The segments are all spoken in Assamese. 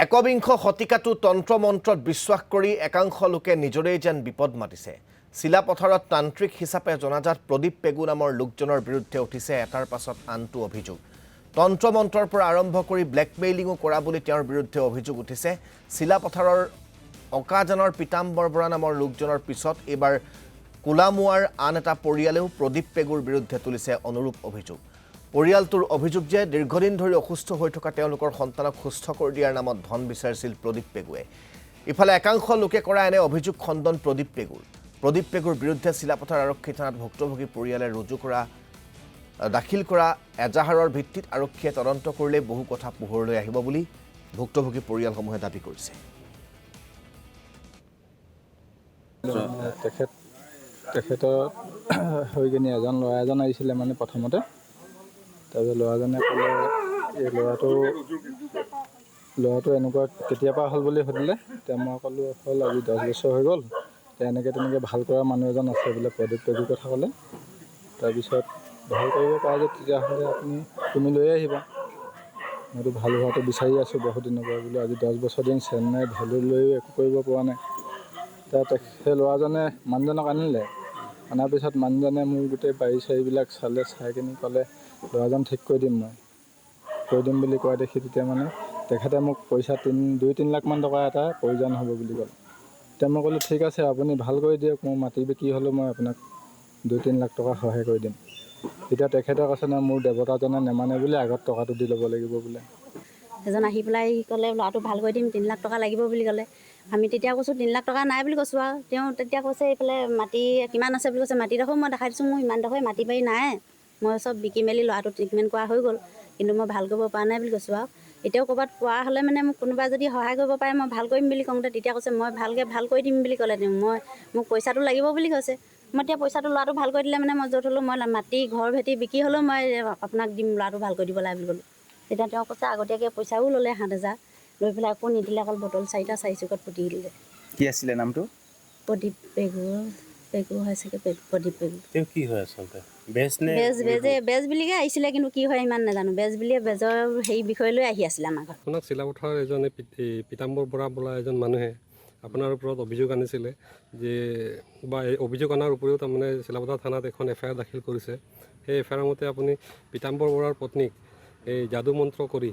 একবিংশ শতিকাটো তন্ত্ৰ মন্ত্ৰত বিশ্বাস কৰি একাংশ লোকে নিজৰেই যেন বিপদ মাতিছে। চিলাপথাৰত তান্ত্ৰিক হিচাপে জনাজাত প্ৰদীপ পেগু নামৰ লোকজনৰ বিৰুদ্ধে উঠিছে এটাৰ পাছত আনটো অভিযোগ। তন্ত্ৰ মন্ত্ৰৰ পৰা আৰম্ভ কৰি ব্লেকমেইলিঙো কৰা বুলি তেওঁৰ বিৰুদ্ধে অভিযোগ উঠিছে। চিলাপথাৰৰ অকাজানৰ পিতাম্বৰ বৰা নামৰ লোকজনৰ পিছত এইবাৰ কোলামুৱাৰ আন এটা পৰিয়ালেও প্ৰদীপ পেগুৰ বিৰুদ্ধে তুলিছে অনুৰূপ অভিযোগ। পৰিয়ালটোৰ অভিযোগ যে দীৰ্ঘদিন ধৰি অসুস্থ হৈ থকা তেওঁলোকৰ সন্তানক সুস্থ কৰি দিয়াৰ নামত ধন বিচাৰিছিল প্ৰদীপ পেগুৱে। ইফালে একাংশ লোকে কৰা এনে অভিযোগ খণ্ডন প্ৰদীপ পেগুৰ। প্ৰদীপ পেগুৰ বিৰুদ্ধে চিলাপথাৰ আৰক্ষী থানাত ভুক্তভোগী পৰিয়ালে দাখিল কৰা এজাহাৰৰ ভিত্তিত আৰক্ষীয়ে তদন্ত কৰিলে বহু কথা পোহৰলৈ আহিব বুলি ভুক্তভোগী পৰিয়ালসমূহে দাবী কৰিছে। তেখেতৰ হৈ কিনে ল'ৰা এজন আহিছিলে মানে প্ৰথমতে। তাৰপিছত ল'ৰাজনে ক'লে এই ল'ৰাটো এনেকুৱা কেতিয়াৰ পৰা হ'ল বুলি সুধিলে। তেতিয়া মই ক'লোঁ হ'ল আজি 10 বছৰ হৈ গ'ল। তেনেকৈ ভাল কৰা মানুহ এজন আছে বোলে, প্ৰদীপ পেগুৰ কথা ক'লে। তাৰপিছত ভাল কৰিব পাৰে যে তেতিয়াহ'লে তুমি লৈ আহিবা। মইতো ভাল হোৱাটো বিচাৰি আছোঁ বহুত দিনৰ পৰা বোলো। আজি 10 বছৰ দিন চেন্নাই ভেলুৰ লৈও একো কৰিব পৰা নাই। সেই ল'ৰাজনে মানুহজনক আনিলে। অনাৰ পিছত মানুহজনে মোৰ গোটেই বাৰী চাৰীবিলাক চাই কিনি ক'লে ল'ৰাজন ঠিক কৰি দিম, মই কৰি দিম বুলি কোৱা দেখি তেতিয়া মানে তেখেতে মোক পইচা 2-3 লাখমান টকা এটা প্ৰয়োজন হ'ব বুলি ক'লে। তেতিয়া মই ক'লোঁ ঠিক আছে, আপুনি ভাল কৰি দিয়ক, মোৰ মাটি বিক্ৰী হ'লেও মই আপোনাক 2-3 লাখ টকা সহায় কৰি দিম। তেতিয়া তেখেতে কৈছে না মোৰ দেৱতাজনে নেমানে বোলে, আগত টকাটো দি ল'ব লাগিব বোলে। এজন আহি পেলাই ক'লে ল'ৰাটো ভাল কৰি দিম, 3 লাখ টকা লাগিব বুলি ক'লে। আমি তেতিয়া কৈছোঁ 3 লাখ টকা নাই বুলি কৈছোঁ আৰু তেওঁ তেতিয়া কৈছে এইফালে মাটি কিমান আছে বুলি কৈছে। মাটিডোখৰ মই দেখাই দিছোঁ, মোৰ ইমানডোখৰ মাটি বাৰী নাই, মই চব বিকি মেলি ল'ৰাটো ট্ৰিটমেণ্ট কৰা হৈ গ'ল, কিন্তু মই ভাল কৰিব পৰা নাই বুলি কৈছোঁ। আৰু এতিয়াও ক'ৰবাত পোৱা হ'লে মানে মোক কোনোবা যদি সহায় কৰিব পাৰে মই ভাল কৰিম বুলি কওঁতে তেতিয়া কৈছে মই ভাল কৰি দিম বুলি ক'লে। মোক পইচাটো লাগিব বুলি কৈছে। মই এতিয়া পইচাটো ল'ৰাটো ভাল কৰি দিলে মানে মই য'ত হ'লেও মই মাটি ঘৰ ভেটি বিকি হ'লেও মই আপোনাক দিম, ল'ৰাটো ভাল কৰি দিব লাগে বুলি ক'লোঁ। তেতিয়া তেওঁ কৈছে আগতীয়াকৈ পইচাও ল'লে 7,000, লৈ পেলাই আকৌ নিদিলে, অকল বটল 4টা 4 চুকত পুতি দিলে। কি আছিলে নামটো? প্ৰদীপ পেগু হয় চাগে, প্ৰদীপ পেগু। তেওঁ কি হয় আচলতে? বেজ বুলিকে আহিছিলে, কিন্তু কি হয় ইমান নাজানো। বেজ বুলিয়ে বেজৰ হেৰি বিষয় লৈ আহি আছিলে আমাৰ ঘৰত। আপোনাক চিলাপথাৰৰ এজন পিতাম্বৰ বৰা বোলা এজন মানুহে আপোনাৰ ওপৰত অভিযোগ আনিছিলে যে, বা এই অভিযোগ অনাৰ উপৰিও তাৰমানে চিলাপথাৰ থানাত এখন FIR দাখিল কৰিছে। সেই FIR মতে আপুনি পিতাম্বৰ বৰাৰ পত্নীক এই যাদু মন্ত্ৰ কৰি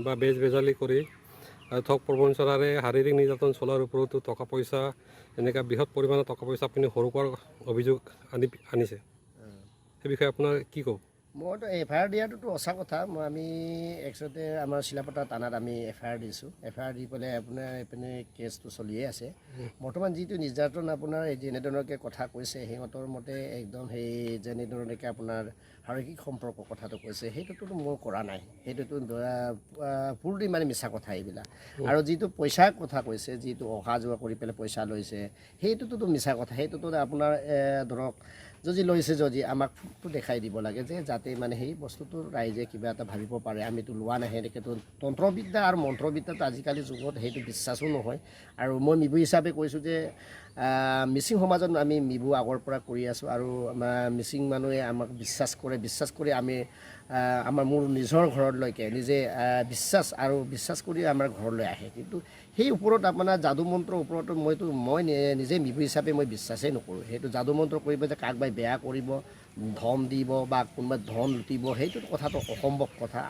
বা বেজালি কৰি ঠগ প্ৰবঞ্চনাৰে শাৰীৰিক নিৰ্যাতন চলোৱাৰ ওপৰতো টকা পইচা, এনেকুৱা বৃহৎ পৰিমাণৰ টকা পইচা আপুনি সৰু কৰাৰ অভিযোগ আনিছে। সেই বিষয়ে আপোনাৰ কি ক'ব? মইতো FIR দিয়াটোতো সঁচা কথা। আমি একচুৱেলি আমাৰ চিলাপথাৰ থানাত আমি FIR দিছোঁ। FIR দি পেলাই আপোনাৰ এইপিনে কেছটো চলিয়ে আছে। বৰ্তমান যিটো নিৰ্যাতন আপোনাৰ যেনেধৰণে কথা কৈছে, সিহঁতৰ মতে একদম সেই যেনেধৰণে আপোনাৰ শাৰীৰিক সম্পৰ্কৰ কথাটো কৈছে, সেইটোতো মই কৰা নাই। সেইটোতো পূৰ্তি মানে মিছা কথা এইবিলাক। আৰু যিটো পইচাৰ কথা কৈছে, যিটো অহা যোৱা কৰি পেলাই পইচা লৈছে, সেইটোতো মিছা কথা। সেইটোতো আপোনাৰ ধৰক যদি লৈছে যদি আমাক ফটোটো দেখাই দিব লাগে, যে যাতে মানে সেই বস্তুটো ৰাইজে কিবা এটা ভাবিব পাৰে আমিতো লোৱা নাই। সেনেকৈতো তন্ত্ৰবিদ্যা আৰু মন্ত্ৰবিদ্যাটো আজিকালি যুগত সেইটো বিশ্বাসো নহয়। আৰু মই মিবু হিচাপে কৈছোঁ যে মিচিং সমাজত আমি মিবু আগৰ পৰা কৰি আছোঁ, আৰু আমাৰ মিচিং মানুহে আমাক বিশ্বাস কৰি আমি মোৰ নিজৰ ঘৰলৈকে নিজে বিশ্বাস কৰি আমাৰ ঘৰলৈ আহে। কিন্তু সেই ওপৰত আপোনাৰ যাদু মন্ত্ৰৰ ওপৰতো মই নিজে মিবু হিচাপে মই বিশ্বাসেই নকৰোঁ। সেইটো যাদু মন্ত্ৰ কৰিব যে কাৰোবাই বেয়া কৰিব, ধন দিব বা কোনোবাই ধন লুটিব, সেইটো কথাটো অসম্ভৱ কথা।